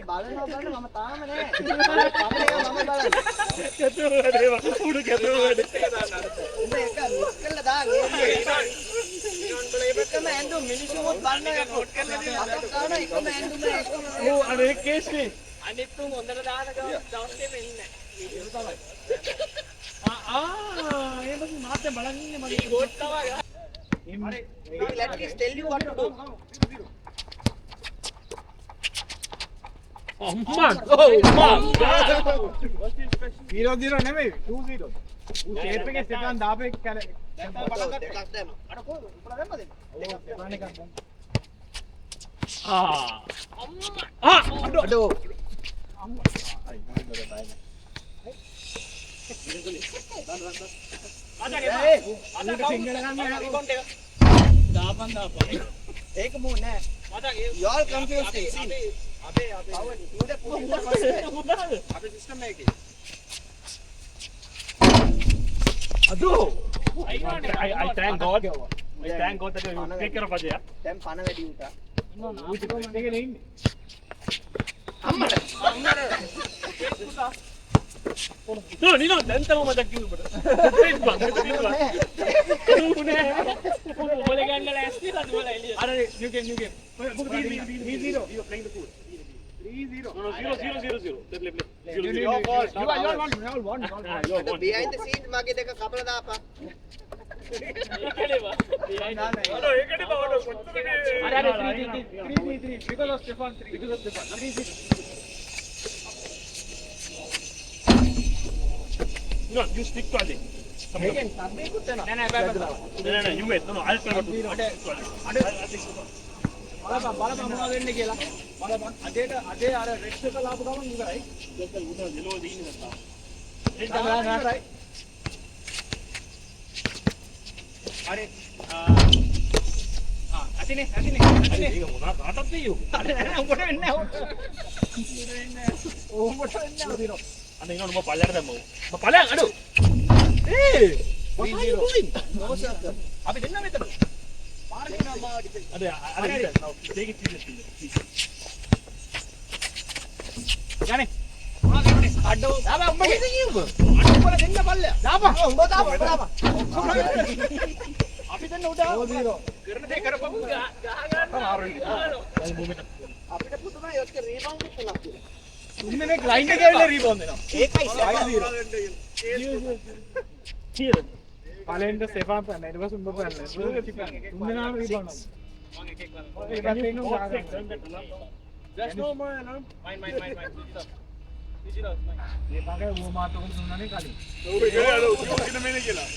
බලනවා බලන්න මම තාම නෑ. මම බලන්න. කැතුව වැඩේ උඩ කැතුව වැඩේ. උඹ එක මිස් කරලා දාන්න. එකම ඇඳුම් මිනිස්සුත් බලන්න කොට් කරලා දෙනවා. දාන එකම ඇඳුම එකම. ඔව් අනේ කේස්නේ. අනිත් තුන් හොඳට දාන දවස් දෙක ඉන්නේ. එහෙනම් මාත් බලන් ඉන්නේ මගේ ගෝට් තමයි. හරි. Let me tell you what to do. අම්මා ඔව් 0-0 නෙමෙයි 2-0. ඌ ෂේප් එකේ සෙකන් දාපේ කර දෙකක් දැම්මා. අර කොහොමද? උඹලා දැම්මද? දෙකක් දැම්මා. අඩෝ. ඒක මෝ නෑ. You all confused. අපේ සිස්ටම් එකේ. අදෝ I thank God that you take care of Ajay. දැන් පණ වැඩි උටා. ඌ ටිකක් එකේ ඉන්නේ. අම්මට. No, Nino, දැන් තමයි මතක් කිව්වේ ඔබට. ඔබල ගන්න ලෑස්තිලා ඔබල එළිය. අර new game 3-0. You playing the pool. 3-0. No, 0-0. Play. You all won. behind the scenes මගේ දෙක කපලා දාපන්. ඒකේවා. ඒකේ බවඩ කොච්චරනේ. අර 3-3 because of Stefan 3-6. No, you stick to Ajay. මේකෙන් සබ්බේකුත් වෙනවා. නෑ බෑ. No, you wait. No, I'll try to do it. බලපන් මොනවද වෙන්නේ කියලා. බලපන් අදේ අර රෙස්ට් එක ලාපු ගමන් ඉවරයි. ඒක උඩ දෙලෝ දෙන්නේ නැත්තා. ඉවරයි. අර අතිනේ. ඒක මොනවා කාටද දෙයෝ? අර නෑ උඹට වෙන්නේ නැහැ. උඹට වෙන්නේ නැහැ. අන්න ඉන්න ඔබ පල්ලයට දැම්මෝ. ඔබ පල්ලයන් අඩු. what are you doing? අපි දෙන්න මෙතන. මාර්ගින මාඩි. අද now take it seriously. යන්නේ. අඩෝ. දාපන් උඹගේ. අඩෝ වල දෙන්න පල්ලය. දාපන්. උඹ දාපන්. අපි දෙන්න උඩ. 0-0. කරන දේ කරපම් ගහ ගන්න. අපිට පුදුමයි ඔච්චර රීබවුන්ඩ් තුනක් තියෙනවා. තුන්දෙනෙක් ලයින් එකේ ඇවිල්ලා රීබවුන්ඩ් දෙනවා. ඒකයි 0. පලෙන්ට සෙපා පැන්න ඊට පස්සේ උඹ පැන්න. තුන්දෙනාම රීබවුන්ඩ්. There's no more, no. Mine. මේ පගේ ඌ මාතකම් දුන්නානේ කලින්. ඔව් ඒක නේද ඔය කියන මේනේ කියලා.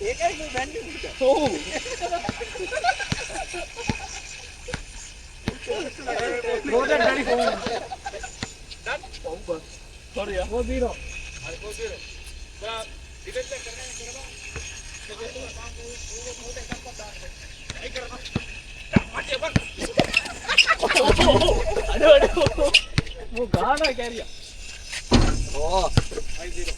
ඒකයි මේ බැන්නේ උඩ. ඔව්. රෝඩන් ready for one. Sorry yaar. 4-0. Bra defence करने करना. අඩෝ वो गाना कैरिया ඕ 5-0.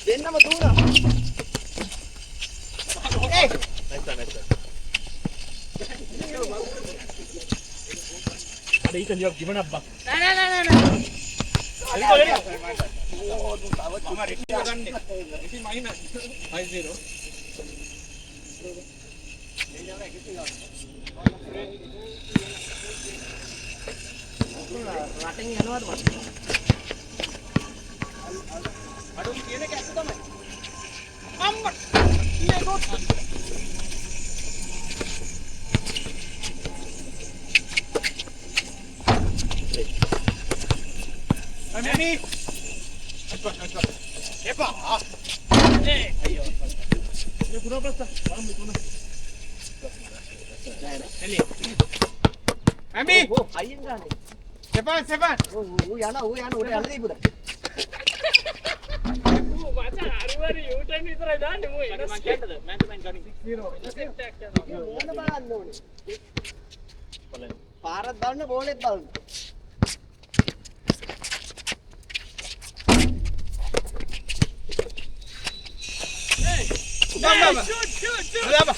දෙන්නම දුවනවා. Next. Ethan, you have given up, Buck. නෑ. ඕ දුක තව हमारे टीम गन्ने इसी माइनस 5-0 රටින් යනවාද මට? අඩෝ කියන එක ඇත්ත තමයි අම්මා මේ ගොඩ අනේ එපා අයියෝ ये पूरा बस्ता काम बिल्कुल එළිය අමි ඕ අයියෙන් ගානේ. සෙපන් ඌ යන උඩ යන්න දීපුද? ඌ මචං අරවරි යූටර්න් විතරයි දාන්නේ මෝ එන මං කියන්නද මෑන් ටු මෑන් ගනින් 6-0 ඕන බලන්න ඕනේ. පාරක් බලන්න බෝලෙත් බලන්න. Apa?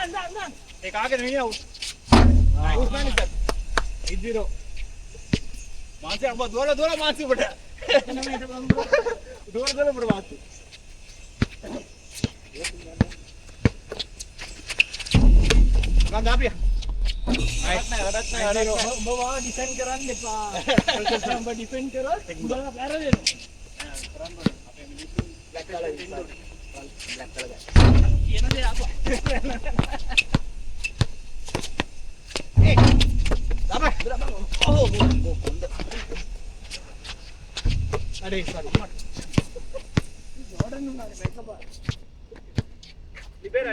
Dan. Kaget ini out. Out mana sir? 8-0. Masih apa? Dua masih pada. Dua pada masih. Kan tapi ya? बाबा डिफेंड करांगे पा बाबा डिफेंड करो बाबा पैर दे लो ब्लैक कलर ये ना दे आपको ए दाबा ओह अरे सॉरी जॉर्डन उन्होंने makeup Libera.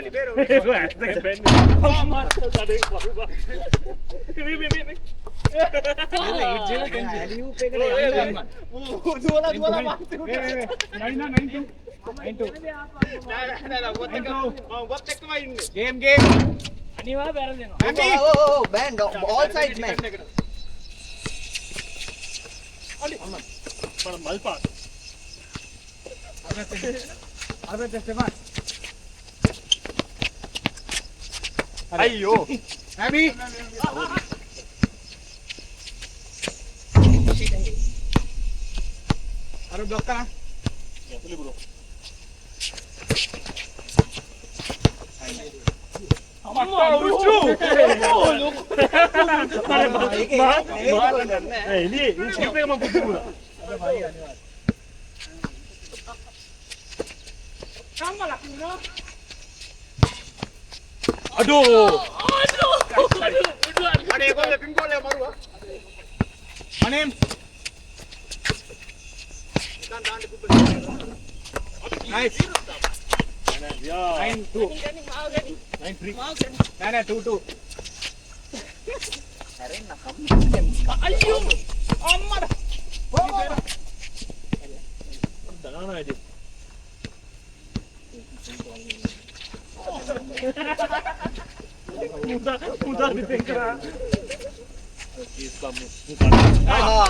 Game. Oh, band, all sides, man. Ayo. Happy. Aduh blok kan? Ya, boleh bro. Ini siapa yang mampu bola? Aduh. Ada pinggol ya baru. Anem. Nice. 9-2. 9-3. 2-2. Ayo. Amat. Jangan aja. Mudah dipengkar. Ah.